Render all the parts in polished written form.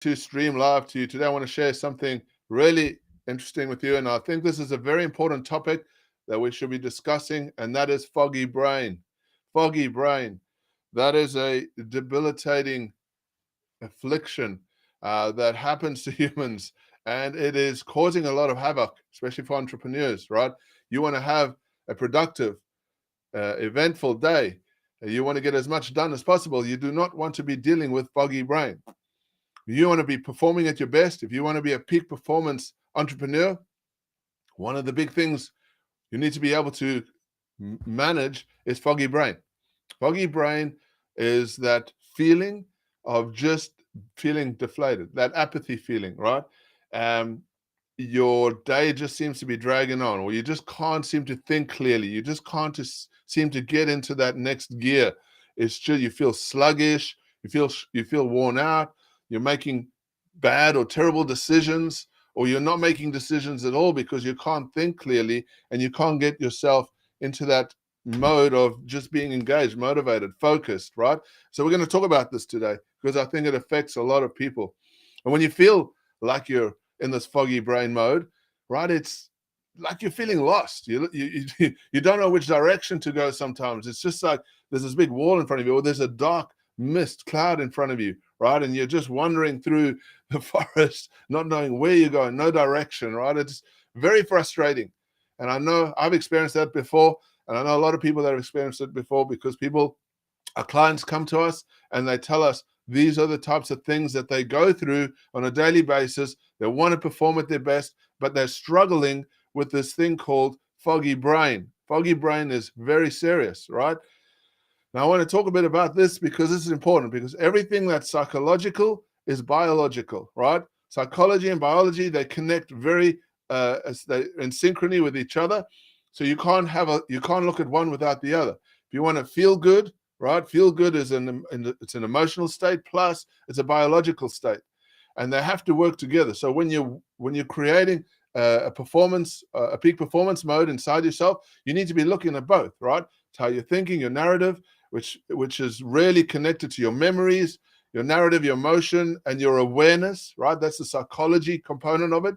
to stream live to you today. I want to share something really interesting with you, and I think this is a very important topic that we should be discussing, and that is foggy brain. Foggy brain. That is a debilitating affliction that happens to humans, and it is causing a lot of havoc, especially for entrepreneurs, right? You want to have a productive, eventful day. You want to get as much done as possible. You do not want to be dealing with foggy brain. You want to be performing at your best. If you want to be a peak performance entrepreneur, one of the big things you need to be able to manage is foggy brain. Foggy brain is that feeling of just feeling deflated, that apathy feeling, right? Um, your day just seems to be dragging on, or you just can't seem to think clearly. You just can't seem to get into that next gear. It's just you feel sluggish. You feel worn out. You're making bad or terrible decisions, or you're not making decisions at all because you can't think clearly and you can't get yourself into that mode of just being engaged, motivated, focused, right? So we're going to talk about this today because I think it affects a lot of people. And when you feel like you're in this foggy brain mode, right, it's like you're feeling lost. You don't know which direction to go sometimes. It's just like there's this big wall in front of you, or there's a dark mist cloud in front of you, right? And you're just wandering through the forest, not knowing where you're going, no direction, right? It's very frustrating. And I know I've experienced that before. And I know a lot of people that have experienced it before because our clients come to us and they tell us these are the types of things that they go through on a daily basis. They want to perform at their best, but they're struggling with this thing called foggy brain. Foggy brain is very serious, right? Now, I want to talk a bit about this because this is important, because everything that's psychological is biological, right? Psychology and biology, they connect very as they in synchrony with each other. So you can't look at one without the other. If you want to feel good, right? Feel good is it's an emotional state plus it's a biological state, and they have to work together. So when you're creating a peak performance mode inside yourself, you need to be looking at both, right? It's how you're thinking, your narrative, which is really connected to your memories, your narrative, your emotion, and your awareness, right? That's the psychology component of it.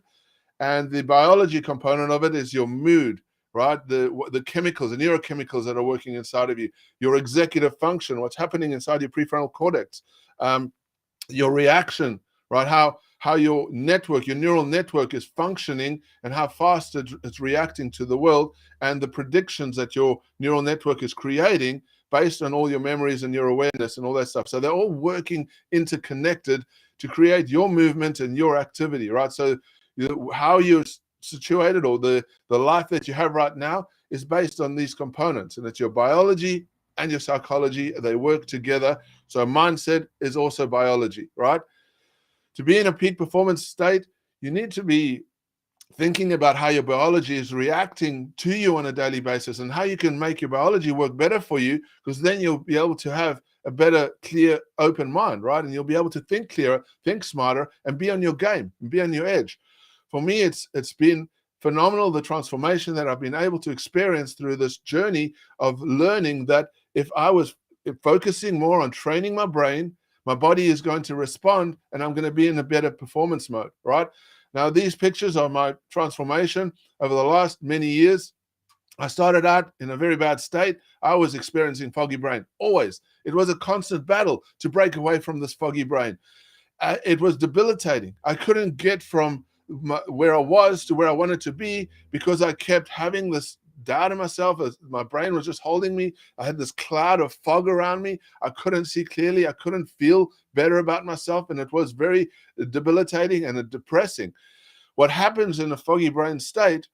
And the biology component of it is your mood, right? The chemicals, the neurochemicals that are working inside of you, your executive function, what's happening inside your prefrontal cortex, your reaction, right? How your neural network is functioning and how fast it's reacting to the world, and the predictions that your neural network is creating based on all your memories and your awareness and all that stuff. So they're all working interconnected to create your movement and your activity, right? So how you're situated, or the life that you have right now, is based on these components, and it's your biology and your psychology. They work together. So mindset is also biology, right? To be in a peak performance state, you need to be thinking about how your biology is reacting to you on a daily basis and how you can make your biology work better for you, because then you'll be able to have a better, clear, open mind, right? And you'll be able to think clearer, think smarter, and be on your game and be on your edge. For me, it's been phenomenal, the transformation that I've been able to experience through this journey of learning that if I was focusing more on training my brain, my body is going to respond and I'm going to be in a better performance mode, right? Now, these pictures are my transformation over the last many years. I started out in a very bad state. I was experiencing foggy brain, always. It was a constant battle to break away from this foggy brain. It was debilitating. I couldn't get from where I was to where I wanted to be because I kept having this doubt in myself. My brain was just holding me. I had this cloud of fog around me. I couldn't see clearly. I couldn't feel better about myself, and it was very debilitating and depressing. What happens in a foggy brain state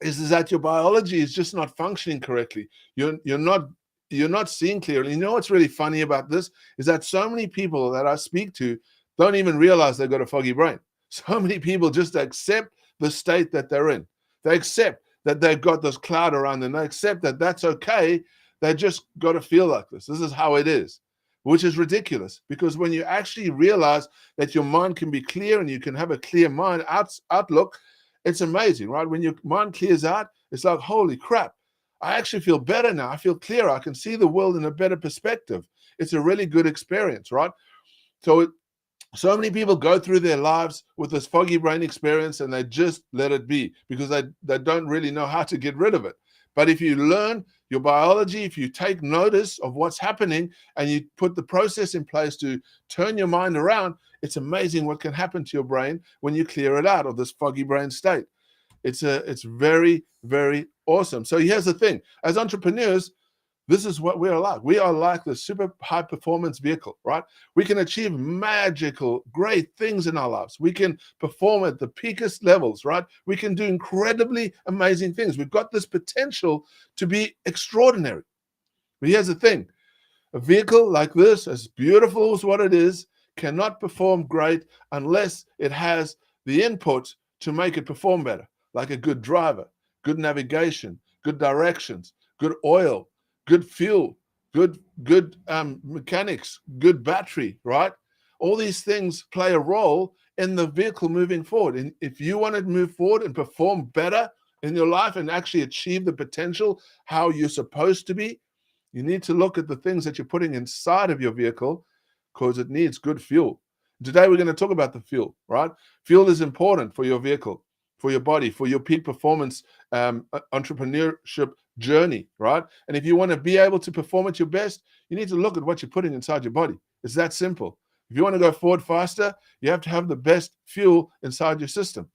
is that your biology is just not functioning correctly. You're not seeing clearly. You know what's really funny about this is that so many people that I speak to don't even realize they've got a foggy brain. So many people just accept the state that they're in. They accept that they've got this cloud around them. They accept that that's okay. They just got to feel like this. This is how it is, which is ridiculous, because when you actually realize that your mind can be clear and you can have a clear mind outlook, it's amazing, right? When your mind clears out, it's like, holy crap, I actually feel better now. I feel clearer. I can see the world in a better perspective. It's a really good experience, right? So So many people go through their lives with this foggy brain experience and they just let it be because they don't really know how to get rid of it. But if you learn your biology, if you take notice of what's happening and you put the process in place to turn your mind around, it's amazing what can happen to your brain when you clear it out of this foggy brain state. It's very, very awesome. So here's the thing. As entrepreneurs, this is what we are like. We are like the super high performance vehicle, right? We can achieve magical, great things in our lives. We can perform at the peakest levels, right? We can do incredibly amazing things. We've got this potential to be extraordinary. But here's the thing. A vehicle like this, as beautiful as what it is, cannot perform great unless it has the input to make it perform better, like a good driver, good navigation, good directions, good oil, good fuel, good mechanics, good battery, right? All these things play a role in the vehicle moving forward. And if you want to move forward and perform better in your life and actually achieve the potential how you're supposed to be, you need to look at the things that you're putting inside of your vehicle because it needs good fuel. Today, we're going to talk about the fuel, right? Fuel is important for your vehicle, for your body, for your peak performance entrepreneurship journey, right? And if you want to be able to perform at your best, you need to look at what you're putting inside your body. It's that simple. If you want to go forward faster, you have to have the best fuel inside your system.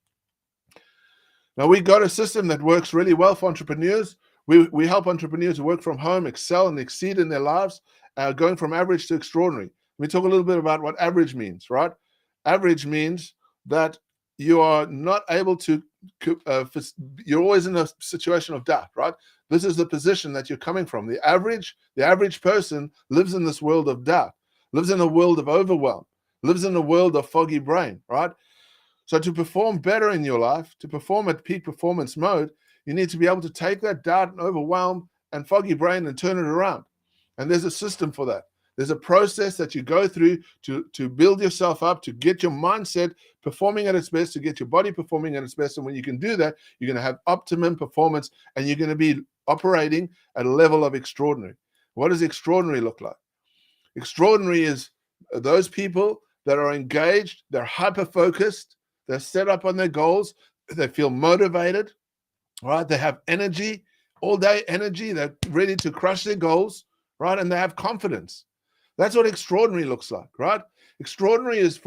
Now, we got a system that works really well for entrepreneurs. We help entrepreneurs who work from home excel and exceed in their lives, going from average to extraordinary. Let me talk a little bit about what average means, right? Average means that you are not able to, you're always in a situation of doubt, right? This is the position that you're coming from. The average person lives in this world of doubt, lives in a world of overwhelm, lives in a world of foggy brain, right? So to perform better in your life, to perform at peak performance mode, you need to be able to take that doubt and overwhelm and foggy brain and turn it around. And there's a system for that. There's a process that you go through to build yourself up, to get your mindset performing at its best, to get your body performing at its best. And when you can do that, you're going to have optimum performance and you're going to be operating at a level of extraordinary. What does extraordinary look like? Extraordinary is those people that are engaged, they're hyper-focused, they're set up on their goals, they feel motivated, right? They have energy, all day energy, they're ready to crush their goals, right? And they have confidence. That's what extraordinary looks like, right? Extraordinary is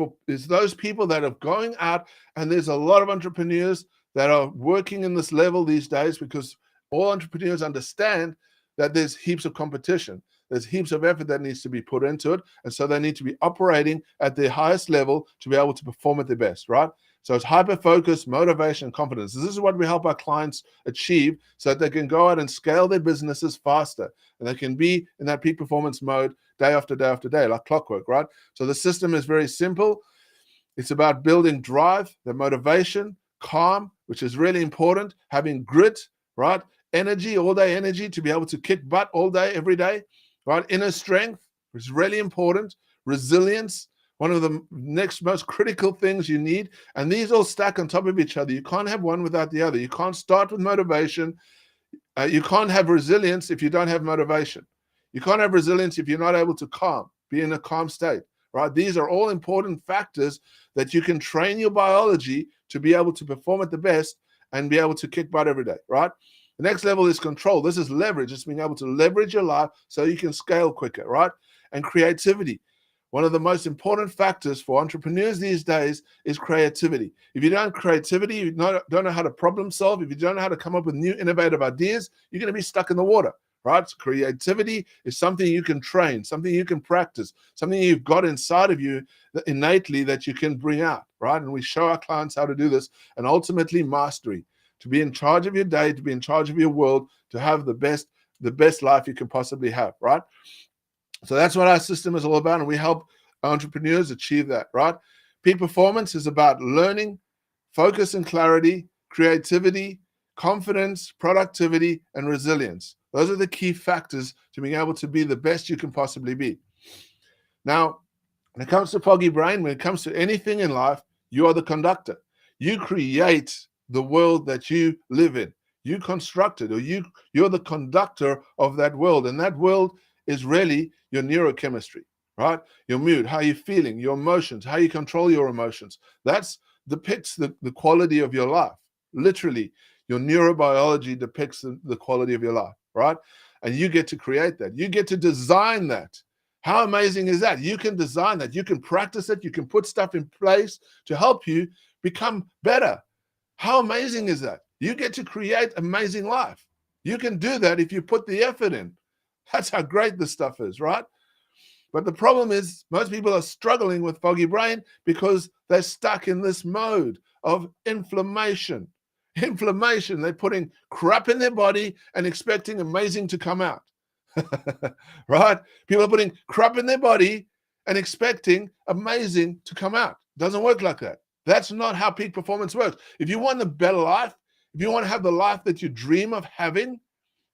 those people that are going out, and there's a lot of entrepreneurs that are working in this level these days because all entrepreneurs understand that there's heaps of competition. There's heaps of effort that needs to be put into it. And so they need to be operating at their highest level to be able to perform at their best, right? So it's hyper-focus, motivation, and confidence. This is what we help our clients achieve so that they can go out and scale their businesses faster. And they can be in that peak performance mode day after day after day, like clockwork, right? So the system is very simple. It's about building drive, the motivation, calm, which is really important, having grit, right? Energy, all day energy to be able to kick butt all day, every day, right? Inner strength, which is really important. Resilience, one of the next most critical things you need. And these all stack on top of each other. You can't have one without the other. You can't start with motivation. You can't have resilience if you don't have motivation. You can't have resilience if you're not able to be in a calm state, right? These are all important factors that you can train your biology to be able to perform at the best and be able to kick butt every day, right? The next level is control. This is leverage. It's being able to leverage your life so you can scale quicker, right? And creativity. One of the most important factors for entrepreneurs these days is creativity. If you don't have creativity, you don't know how to problem solve, if you don't know how to come up with new innovative ideas, you're going to be stuck in the water, right? So creativity is something you can train, something you can practice, something you've got inside of you innately that you can bring out, right? And we show our clients how to do this, and ultimately mastery, to be in charge of your day, to be in charge of your world, to have the best life you can possibly have, right? So that's what our system is all about, and we help entrepreneurs achieve that, right? Peak performance is about learning, focus and clarity, creativity, confidence, productivity, and resilience. Those are the key factors to being able to be the best you can possibly be. Now, when it comes to foggy brain, when it comes to anything in life, you are the conductor. You create the world that you live in. You construct it, or you're the conductor of that world, and that world is really your neurochemistry. right? Your mood, how you're feeling, your emotions, how you control your emotions. That depicts the quality of your life. Literally, your neurobiology depicts the quality of your life, right? And you get to create that. You get to design that. How amazing is that? You can design that. You can practice it. You can put stuff in place to help you become better. How amazing is that? You get to create amazing life. You can do that if you put the effort in. That's how great this stuff is, right? But the problem is most people are struggling with foggy brain because they're stuck in this mode of inflammation. Inflammation. They're putting crap in their body and expecting amazing to come out. Right? People are putting crap in their body and expecting amazing to come out. Doesn't work like that. That's not how peak performance works. If you want a better life, if you want to have the life that you dream of having,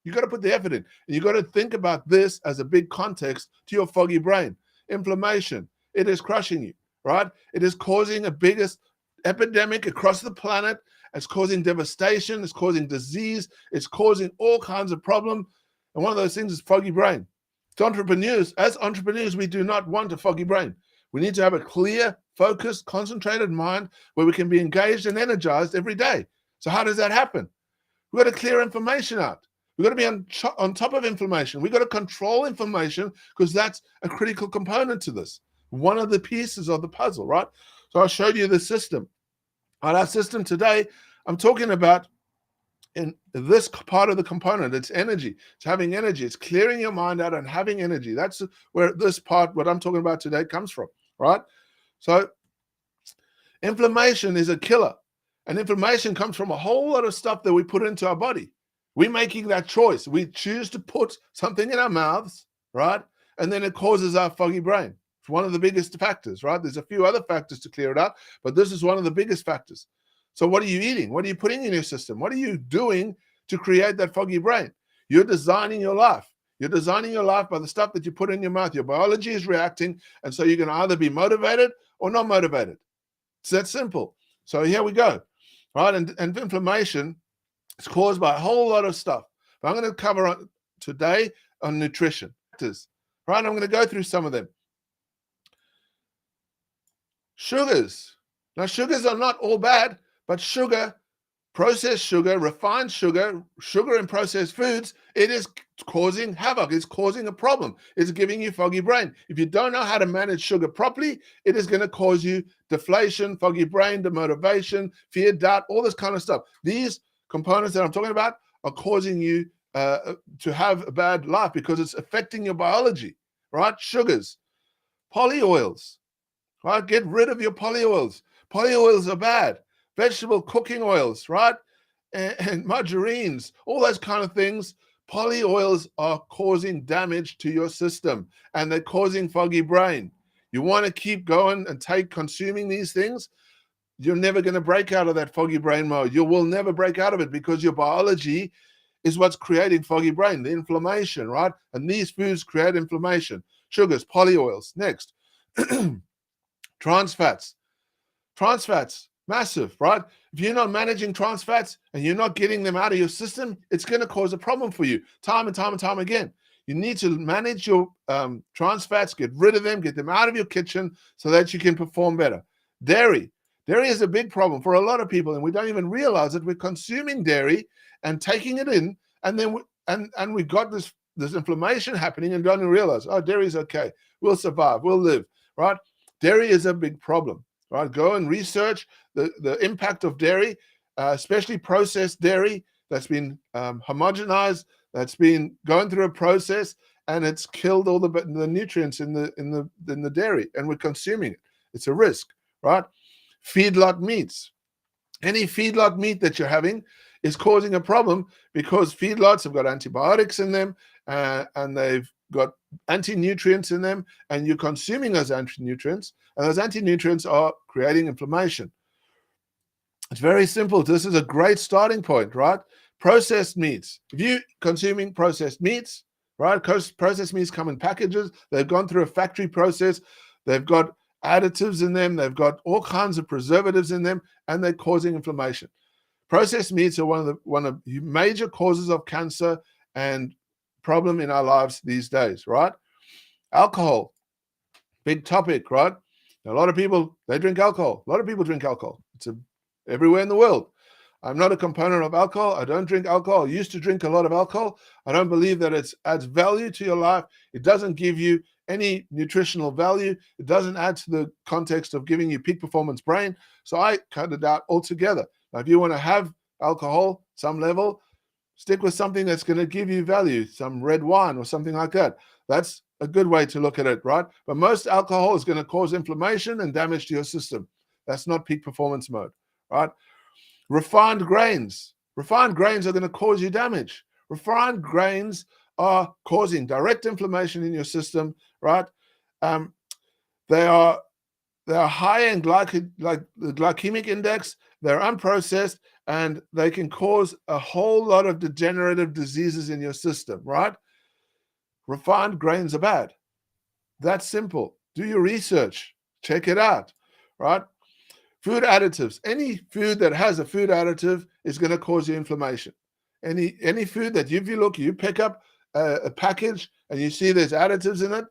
you got to put the effort in. And you got to think about this as a big context to your foggy brain. Inflammation, it is crushing you, right? It is causing a biggest epidemic across the planet. It's causing devastation. It's causing disease. It's causing all kinds of problems. And one of those things is foggy brain. To entrepreneurs, as entrepreneurs, we do not want a foggy brain. We need to have a clear, focused, concentrated mind where we can be engaged and energized every day. So how does that happen? We've got to clear information out. We've got to be on top of information. We've got to control information because that's a critical component to this. One of the pieces of the puzzle, right? So I showed you the system. On our system today, I'm talking about in this part of the component, it's energy. It's having energy. It's clearing your mind out and having energy. That's where this part, what I'm talking about today, comes from, right? So inflammation is a killer. And inflammation comes from a whole lot of stuff that we put into our body. We're making that choice. We choose to put something in our mouths, right? And then it causes our foggy brain. It's one of the biggest factors, right? There's a few other factors to clear it up, but this is one of the biggest factors. So what are you eating? What are you putting in your system? What are you doing to create that foggy brain? You're designing your life. You're designing your life by the stuff that you put in your mouth. Your biology is reacting, and so you're going to either be motivated or not motivated. It's that simple. So here we go, right? And inflammation is caused by a whole lot of stuff. But I'm going to cover today on nutrition, right? I'm going to go through some of them. Sugars. Now, sugars are not all bad, but sugar, processed sugar, refined sugar, sugar in processed foods, it is causing havoc. It's causing a problem. It's giving you foggy brain. If you don't know how to manage sugar properly, it is going to cause you deflation, foggy brain, demotivation, fear, doubt, all this kind of stuff. These components that I'm talking about are causing you to have a bad life because it's affecting your biology, right? Sugars, polyoils, right? Get rid of your polyoils. Polyoils are bad. Vegetable cooking oils, right? And margarines, all those kind of things. Polyoils are causing damage to your system and they're causing foggy brain. You want to keep going and consuming these things, you're never going to break out of that foggy brain mode. You will never break out of it because your biology is what's creating foggy brain, the inflammation, right? And these foods create inflammation. Sugars, polyoils. Next, trans fats. Trans fats, massive, right? If you're not managing trans fats and you're not getting them out of your system, it's going to cause a problem for you time and time and time again. You need to manage your trans fats, get rid of them, get them out of your kitchen so that you can perform better. Dairy. Dairy is a big problem for a lot of people, and we don't even realize it. We're consuming dairy and taking it in, and then we've got this inflammation happening and don't even realize, oh, dairy is okay. We'll survive. We'll live, right? Dairy is a big problem, right? Go and research the impact of dairy, especially processed dairy that's been homogenized, that's been going through a process, and it's killed all the nutrients in the dairy, and we're consuming it. It's a risk, right? Feedlot meats. Any feedlot meat that you're having is causing a problem because feedlots have got antibiotics in them and they've got anti-nutrients in them, and you're consuming those anti-nutrients, and those anti-nutrients are creating inflammation. It's very simple. This is a great starting point, right? Processed meats. If you're consuming processed meats, right? Processed meats come in packages. They've gone through a factory process. They've got additives in them. They've got all kinds of preservatives in them, and they're causing inflammation. Processed meats are one of the major causes of cancer and problem in our lives these days, right? Alcohol. Big topic, right? A lot of people, they drink alcohol. A lot of people drink alcohol. It's everywhere in the world. I'm not a component of alcohol. I don't drink alcohol. I used to drink a lot of alcohol. I don't believe that it adds value to your life. It doesn't give you any nutritional value. It doesn't add to the context of giving you peak performance brain. So I cut it out altogether. Now, if you want to have alcohol, some level, stick with something that's going to give you value, some red wine or something like that. That's a good way to look at it, right? But most alcohol is going to cause inflammation and damage to your system. That's not peak performance mode, right? Refined grains. Refined grains are going to cause you damage. Refined grains are causing direct inflammation in your system, right? They are high in the glycemic index. They're unprocessed, and they can cause a whole lot of degenerative diseases in your system, right? Refined grains are bad. That's simple. Do your research. Check it out, right? Food additives. Any food that has a food additive is going to cause you inflammation. Any food that you pick up a package and you see there's additives in it,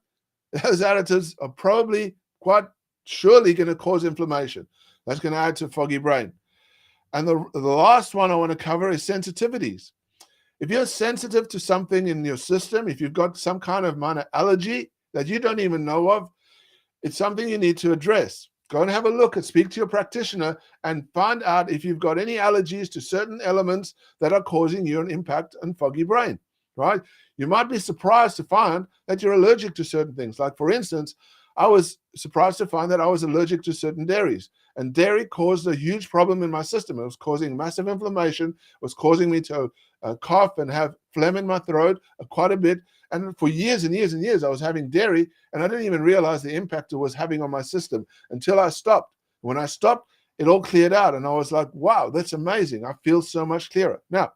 those additives are probably quite surely going to cause inflammation. That's going to add to foggy brain. And the last one I want to cover is sensitivities. If you're sensitive to something in your system, if you've got some kind of minor allergy that you don't even know of, it's something you need to address. Go and have a look and speak to your practitioner and find out if you've got any allergies to certain elements that are causing you an impact on foggy brain, right? You might be surprised to find that you're allergic to certain things. Like, for instance, I was surprised to find that I was allergic to certain dairies. And dairy caused a huge problem in my system. It was causing massive inflammation. It was causing me to cough and have phlegm in my throat quite a bit. And for years and years and years, I was having dairy, and I didn't even realize the impact it was having on my system until I stopped. When I stopped, it all cleared out, and I was like, wow, that's amazing. I feel so much clearer. Now,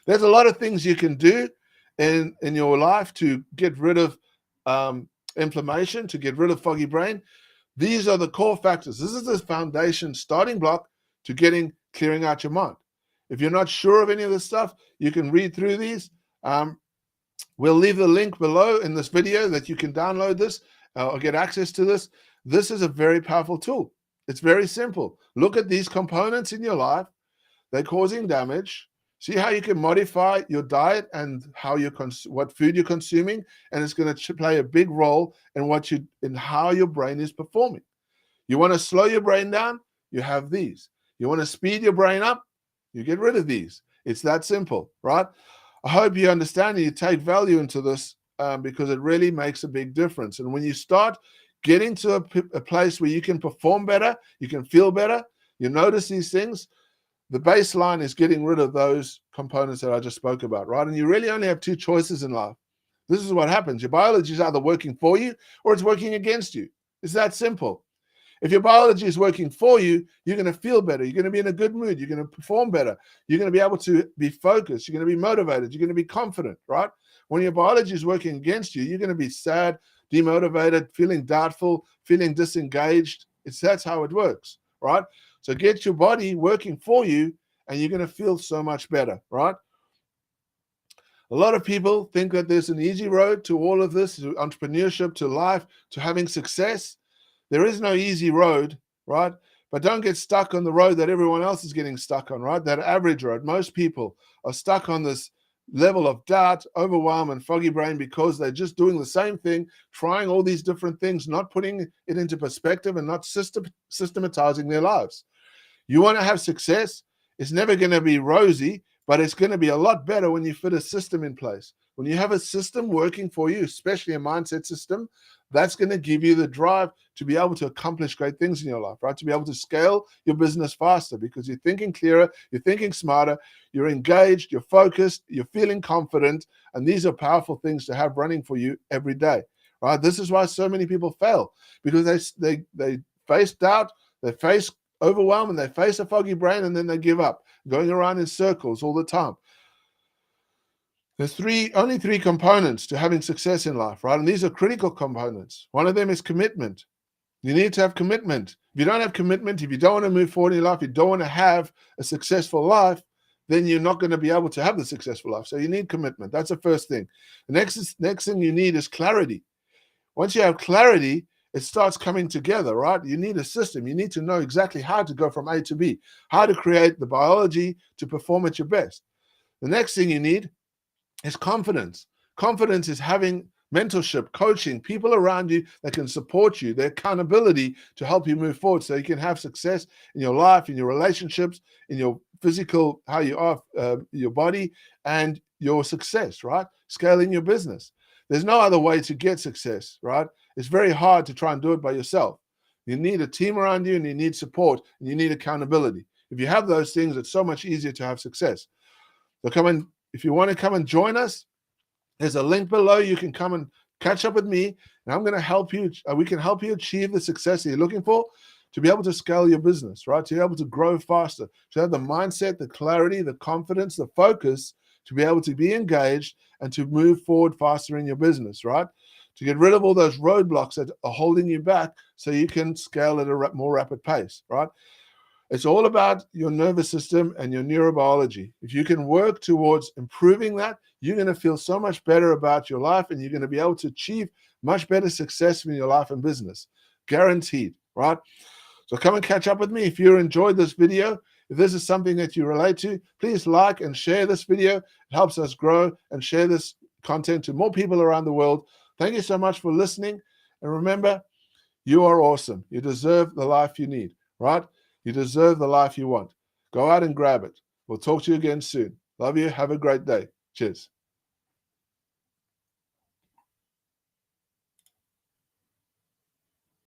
there's a lot of things you can do in your life to get rid of inflammation, to get rid of foggy brain. These are the core factors. This is the foundation starting block to clearing out your mind. If you're not sure of any of this stuff, you can read through these. We'll leave the link below in this video that you can download this or get access to this. This is a very powerful tool. It's very simple. Look at these components in your life. They're causing damage. See how you can modify your diet and what food you're consuming, and it's going to play a big role in how your brain is performing. You want to slow your brain down? You have these. You want to speed your brain up? You get rid of these. It's that simple, right? I hope you understand and you take value into this because it really makes a big difference. And when you start getting to a place where you can perform better, you can feel better, you notice these things, the baseline is getting rid of those components that I just spoke about, right? And you really only have two choices in life. This is what happens. Your biology is either working for you or it's working against you. It's that simple. If your biology is working for you, you're going to feel better. You're going to be in a good mood. You're going to perform better. You're going to be able to be focused. You're going to be motivated. You're going to be confident, right? When your biology is working against you, you're going to be sad, demotivated, feeling doubtful, feeling disengaged. That's how it works, right? So get your body working for you and you're going to feel so much better, right? A lot of people think that there's an easy road to all of this, to entrepreneurship, to life, to having success. There is no easy road, right? But don't get stuck on the road that everyone else is getting stuck on, right? That average road. Most people are stuck on this level of doubt, overwhelm, and foggy brain because they're just doing the same thing, trying all these different things, not putting it into perspective and not systematizing their lives. You want to have success? It's never going to be rosy, but it's going to be a lot better when you put a system in place. When you have a system working for you, especially a mindset system, that's going to give you the drive to be able to accomplish great things in your life, right? To be able to scale your business faster because you're thinking clearer, you're thinking smarter, you're engaged, you're focused, you're feeling confident, and these are powerful things to have running for you every day, right? This is why so many people fail because they face doubt, they face overwhelm, and they face a foggy brain, and then they give up, going around in circles all the time. There's only three components to having success in life, right? And these are critical components. One of them is commitment. You need to have commitment. If you don't have commitment, if you don't want to move forward in your life, you don't want to have a successful life, then you're not going to be able to have the successful life. So you need commitment. That's the first thing. The next thing you need is clarity. Once you have clarity, it starts coming together, right? You need a system. You need to know exactly how to go from A to B, how to create the biology to perform at your best. The next thing you need is confidence. Confidence is having mentorship, coaching, people around you that can support you, their accountability to help you move forward so you can have success in your life, in your relationships, in your physical, how you are, your body, and your success, right? Scaling your business. There's no other way to get success, right? It's very hard to try and do it by yourself. You need a team around you, and you need support, and you need accountability. If you have those things, it's so much easier to have success. So come and, if you want to come and join us, there's a link below. You can come and catch up with me, and I'm going to help you. We can help you achieve the success that you're looking for, to be able to scale your business, right? To be able to grow faster, to have the mindset, the clarity, the confidence, the focus, to be able to be engaged and to move forward faster in your business, right? To get rid of all those roadblocks that are holding you back so you can scale at a more rapid pace, right? It's all about your nervous system and your neurobiology. If you can work towards improving that, you're going to feel so much better about your life, and you're going to be able to achieve much better success in your life and business. Guaranteed, right? So come and catch up with me. If you enjoyed this video, if this is something that you relate to, please like and share this video. It helps us grow and share this content to more people around the world. Thank you so much for listening. And remember, you are awesome. You deserve the life you need, right? You deserve the life you want. Go out and grab it. We'll talk to you again soon. Love you. Have a great day. Cheers.